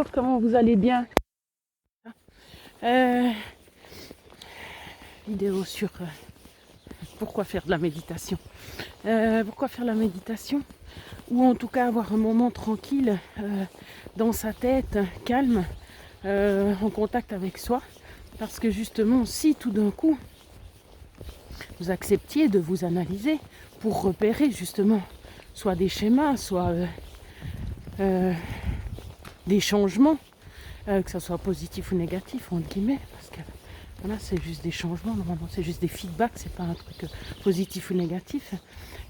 bonjour, comment vous allez bien? Vidéo sur pourquoi faire de la méditation. Pourquoi faire la méditation? Ou en tout cas avoir un moment tranquille dans sa tête, calme, en contact avec soi. Parce que justement, si tout d'un coup, vous acceptiez de vous analyser pour repérer justement soit des schémas, soit des changements, que ce soit positif ou négatif, entre guillemets, parce que voilà, c'est juste des changements, normalement c'est juste des feedbacks, c'est pas un truc positif ou négatif.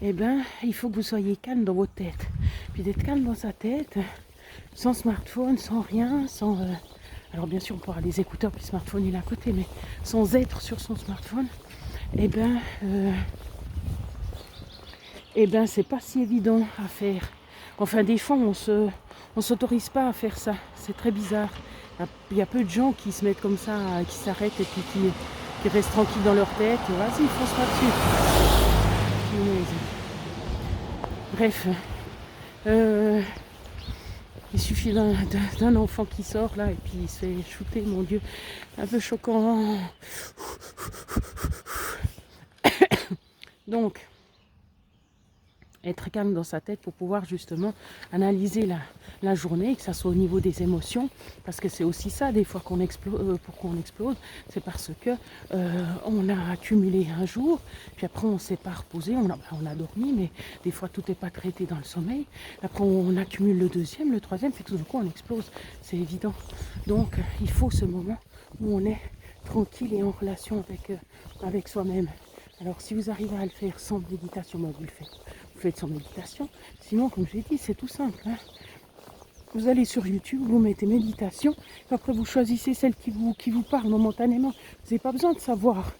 Eh bien, il faut que vous soyez calme dans votre tête. Puis d'être calme dans sa tête, sans smartphone, sans rien, sans... alors bien sûr, on pourra les écouteurs, puis le smartphone il est à côté, mais sans être sur son smartphone, eh bien, c'est pas si évident à faire. Enfin, des fois, on s'autorise pas à faire ça. C'est très bizarre. Il y a peu de gens qui se mettent comme ça, qui s'arrêtent et puis qui restent tranquilles dans leur tête. Vas-y, fonce-moi dessus. Bref, il suffit d'un enfant qui sort là et puis il se fait shooter, mon Dieu, un peu choquant. Donc, être calme dans sa tête pour pouvoir justement analyser la journée, que ça soit au niveau des émotions, parce que c'est aussi ça des fois pourquoi on explose, c'est parce que on a accumulé un jour, puis après on s'est pas reposé, on a dormi, mais des fois tout n'est pas traité dans le sommeil, après on accumule le deuxième, le troisième, fait que tout d'un coup on explose, c'est évident. Donc il faut ce moment où on est tranquille et en relation avec soi-même. Alors si vous arrivez à le faire sans méditation, vous le faites. Vous faites sans méditation. Sinon, comme j'ai dit, c'est tout simple. Hein. Vous allez sur YouTube, vous mettez méditation, après vous choisissez celle qui vous parle momentanément. Vous n'avez pas besoin de savoir.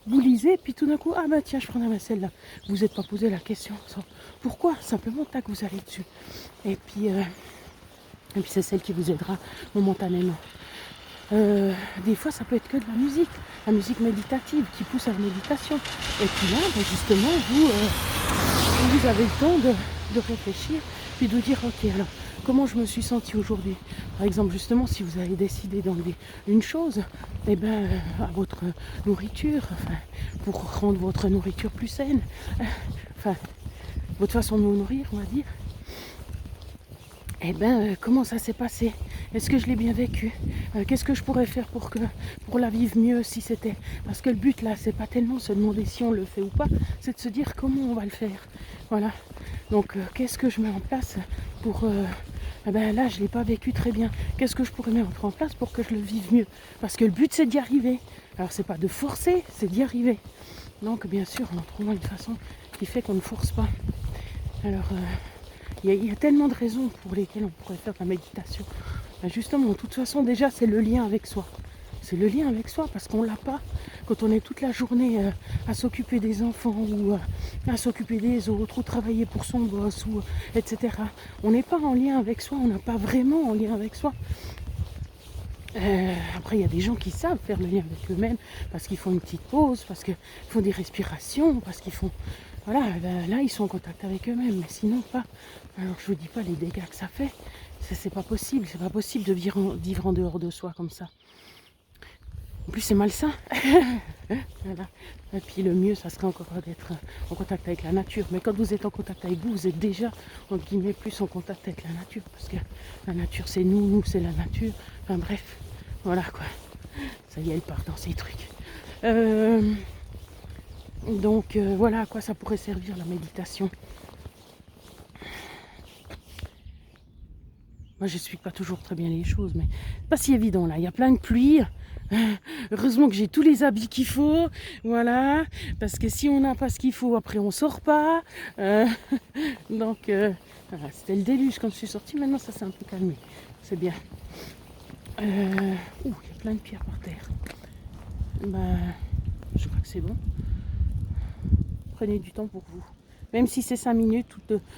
Vous lisez, puis tout d'un coup, ah bah tiens, je prendrai celle-là. Vous n'êtes pas posé la question. Pourquoi? Simplement, tac, vous allez dessus. Et puis c'est celle qui vous aidera momentanément. Des fois ça peut être que de la musique méditative qui pousse à la méditation. Et puis là, justement, vous avez le temps de réfléchir, puis de dire ok, alors comment je me suis sentie aujourd'hui. Par exemple, justement, si vous avez décidé d'enlever une chose, eh ben, à votre nourriture, pour rendre votre nourriture plus saine, votre façon de vous nourrir, on va dire. Eh bien, comment ça s'est passé? Est-ce que je l'ai bien vécu? Qu'est-ce que je pourrais faire pour la vivre mieux si c'était... Parce que le but là, c'est pas tellement se demander si on le fait ou pas, c'est de se dire comment on va le faire. Voilà. Donc, qu'est-ce que je mets en place pour... là, je ne l'ai pas vécu très bien. Qu'est-ce que je pourrais mettre en place pour que je le vive mieux? Parce que le but, c'est d'y arriver. Alors, c'est pas de forcer, c'est d'y arriver. Donc, bien sûr, en trouvant une façon qui fait qu'on ne force pas. Alors... il y a tellement de raisons pour lesquelles on pourrait faire de la méditation. Justement, de toute façon, déjà, c'est le lien avec soi. C'est le lien avec soi parce qu'on ne l'a pas quand on est toute la journée à s'occuper des enfants ou à s'occuper des autres ou travailler pour son boss, etc. On n'est pas en lien avec soi, on n'a pas vraiment en lien avec soi. Après, il y a des gens qui savent faire le lien avec eux-mêmes parce qu'ils font une petite pause, parce qu'ils font des respirations, parce qu'ils font... Voilà, là, ils sont en contact avec eux-mêmes, mais sinon pas. Alors, je vous dis pas les dégâts que ça fait. C'est pas possible. C'est pas possible de vivre en dehors de soi comme ça. En plus, c'est malsain. Voilà. Et puis, le mieux, ça serait encore d'être en contact avec la nature. Mais quand vous êtes en contact avec vous, vous êtes déjà, entre guillemets, plus en contact avec la nature. Parce que la nature, c'est nous, nous, c'est la nature. Enfin, bref. Voilà, quoi. Ça y est, elle part dans ces trucs. Donc voilà à quoi ça pourrait servir la méditation. Moi je n'explique pas toujours très bien les choses, mais pas si évident là. Il y a plein de pluie. Heureusement que j'ai tous les habits qu'il faut. Voilà. Parce que si on n'a pas ce qu'il faut, après on sort pas. Donc voilà, c'était le déluge quand je suis sortie. Maintenant ça s'est un peu calmé. C'est bien. Il y a plein de pierres par terre. Je crois que c'est bon. Prenez du temps pour vous. Même si c'est 5 minutes,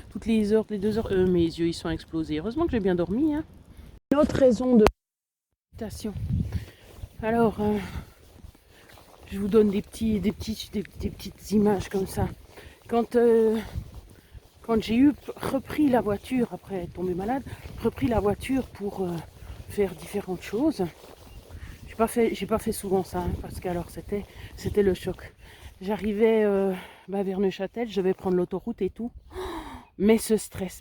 toutes les heures, les 2 heures, mes yeux ils sont explosés. Heureusement que j'ai bien dormi. Hein. Une autre raison de méditation. Alors, je vous donne des petites images comme ça. Quand j'ai repris la voiture, après être tombée malade, repris la voiture pour faire différentes choses. J'ai pas fait souvent ça, hein, parce que alors c'était le choc. J'arrivais vers Neuchâtel, je vais prendre l'autoroute et tout. Mais ce stress.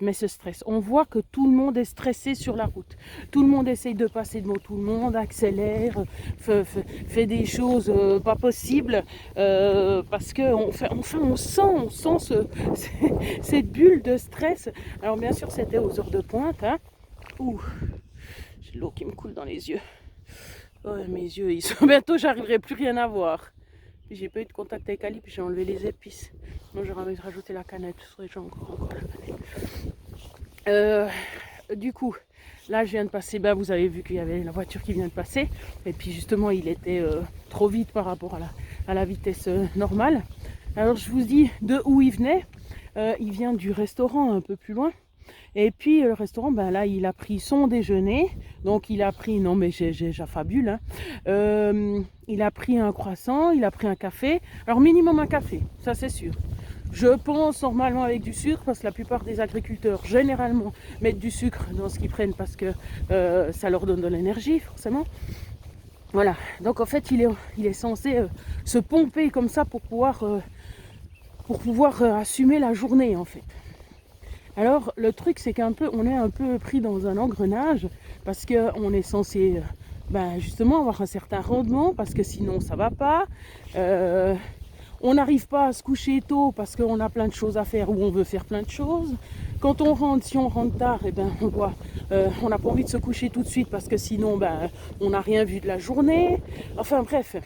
On voit que tout le monde est stressé sur la route. Tout le monde essaye de passer devant tout le monde, accélère, fait des choses pas possibles. Parce que on sent cette bulle de stress. Alors bien sûr, c'était aux heures de pointe. Hein. Ouh, j'ai l'eau qui me coule dans les yeux. Oh, mes yeux, ils sont bientôt, j'arriverai plus rien à voir. Puis j'ai pas eu de contact avec Ali, puis j'ai enlevé les épices. Moi j'aurais rajouté la canette, j'ai encore la canette. Du coup, là je viens de passer, vous avez vu qu'il y avait la voiture qui vient de passer. Et puis justement il était trop vite par rapport à la vitesse normale. Alors je vous dis de où il venait. Il vient du restaurant un peu plus loin. Et puis le restaurant, là il a pris son déjeuner, donc il a pris, non mais j'affabule, hein. Il a pris un croissant, il a pris un café, alors minimum un café, ça c'est sûr. Je pense normalement avec du sucre, parce que la plupart des agriculteurs généralement mettent du sucre dans ce qu'ils prennent parce que ça leur donne de l'énergie forcément. Voilà, donc en fait il est censé se pomper comme ça pour pouvoir assumer la journée en fait. Alors le truc c'est on est un peu pris dans un engrenage parce qu'on est censé justement avoir un certain rendement parce que sinon ça va pas. On n'arrive pas à se coucher tôt parce qu'on a plein de choses à faire ou on veut faire plein de choses. Quand si on rentre tard, on n'a pas envie de se coucher tout de suite parce que sinon on n'a rien vu de la journée. Enfin bref,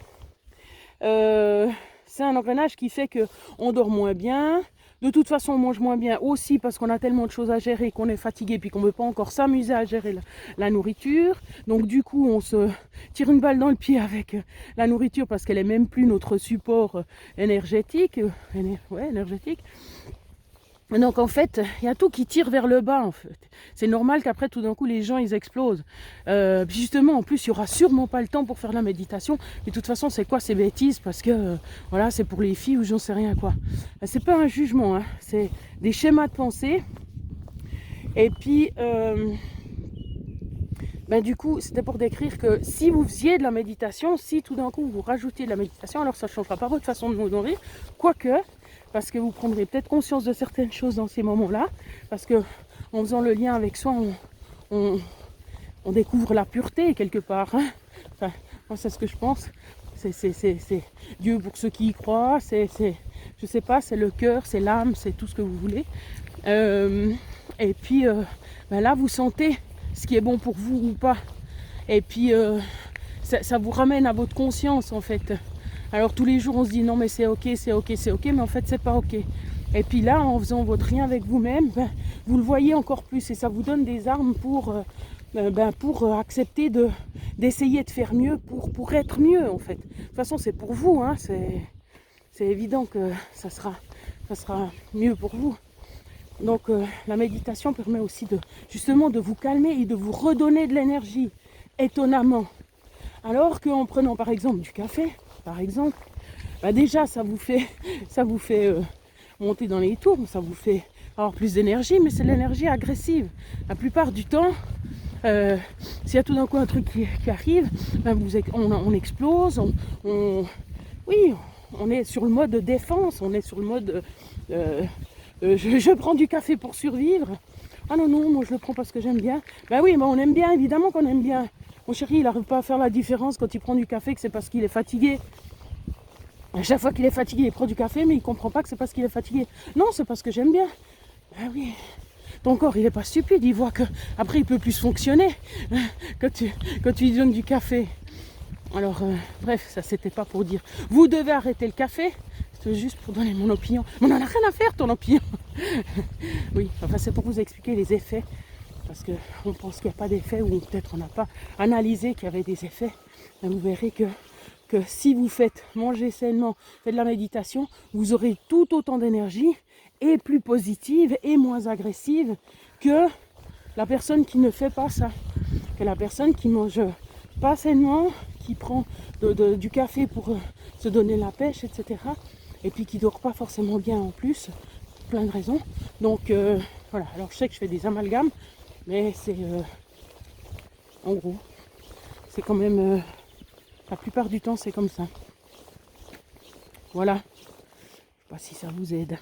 c'est un engrenage qui fait qu'on dort moins bien. De toute façon, on mange moins bien aussi parce qu'on a tellement de choses à gérer qu'on est fatigué puis qu'on ne veut pas encore s'amuser à gérer la nourriture. Donc du coup, on se tire une balle dans le pied avec la nourriture parce qu'elle n'est même plus notre support énergétique. Énergétique. Donc en fait, il y a tout qui tire vers le bas en fait. C'est normal qu'après tout d'un coup les gens ils explosent. Justement en plus il n'y aura sûrement pas le temps pour faire la méditation. Mais de toute façon c'est quoi ces bêtises parce que voilà c'est pour les filles ou j'en sais rien quoi. C'est pas un jugement, hein, c'est des schémas de pensée. Et puis du coup c'était pour décrire que si vous faisiez de la méditation, si tout d'un coup vous rajoutiez de la méditation, alors ça ne changera pas votre façon de vous nourrir. Quoique, parce que vous prendrez peut-être conscience de certaines choses dans ces moments-là, parce que en faisant le lien avec soi, on découvre la pureté quelque part. Hein. Enfin, moi c'est ce que je pense. C'est Dieu pour ceux qui y croient. Je sais pas, c'est le cœur, c'est l'âme, c'est tout ce que vous voulez. Et puis là, vous sentez ce qui est bon pour vous ou pas. Et puis ça vous ramène à votre conscience en fait. Alors tous les jours on se dit non mais c'est ok, mais en fait c'est pas ok. Et puis là en faisant votre rien avec vous-même, vous le voyez encore plus et ça vous donne des armes pour accepter d'essayer de faire mieux, pour être mieux en fait. De toute façon c'est pour vous, hein, c'est évident que ça sera mieux pour vous. Donc la méditation permet aussi justement de vous calmer et de vous redonner de l'énergie, étonnamment. Alors qu'en prenant par exemple du café, déjà ça vous fait monter dans les tours, ça vous fait avoir plus d'énergie, mais c'est l'énergie agressive. La plupart du temps, s'il y a tout d'un coup un truc qui arrive, on explose, on est sur le mode de défense, on est sur le mode je prends du café pour survivre. Ah non, moi je le prends parce que j'aime bien. Oui, on aime bien, évidemment qu'on aime bien. Mon chéri, il n'arrive pas à faire la différence quand il prend du café, que c'est parce qu'il est fatigué. À chaque fois qu'il est fatigué, il prend du café, mais il ne comprend pas que c'est parce qu'il est fatigué. Non, c'est parce que j'aime bien. Oui. Ton corps, il n'est pas stupide, il voit qu'après, il ne peut plus fonctionner quand tu lui donnes du café. Alors, bref, ça, c'était pas pour dire. Vous devez arrêter le café. C'est juste pour donner mon opinion. Mais on n'en a rien à faire, ton opinion. Oui, enfin, c'est pour vous expliquer les effets. Parce qu'on pense qu'il n'y a pas d'effet ou peut-être on n'a pas analysé qu'il y avait des effets. Et vous verrez que si vous faites manger sainement, faites de la méditation, vous aurez tout autant d'énergie et plus positive et moins agressive que la personne qui ne fait pas ça. Que la personne qui mange pas sainement, qui prend du café pour se donner la pêche, etc. Et puis qui dort pas forcément bien en plus, plein de raisons. Donc voilà, alors je sais que je fais des amalgames. Mais En gros, c'est quand même... la plupart du temps, c'est comme ça. Voilà. Je sais pas si ça vous aide.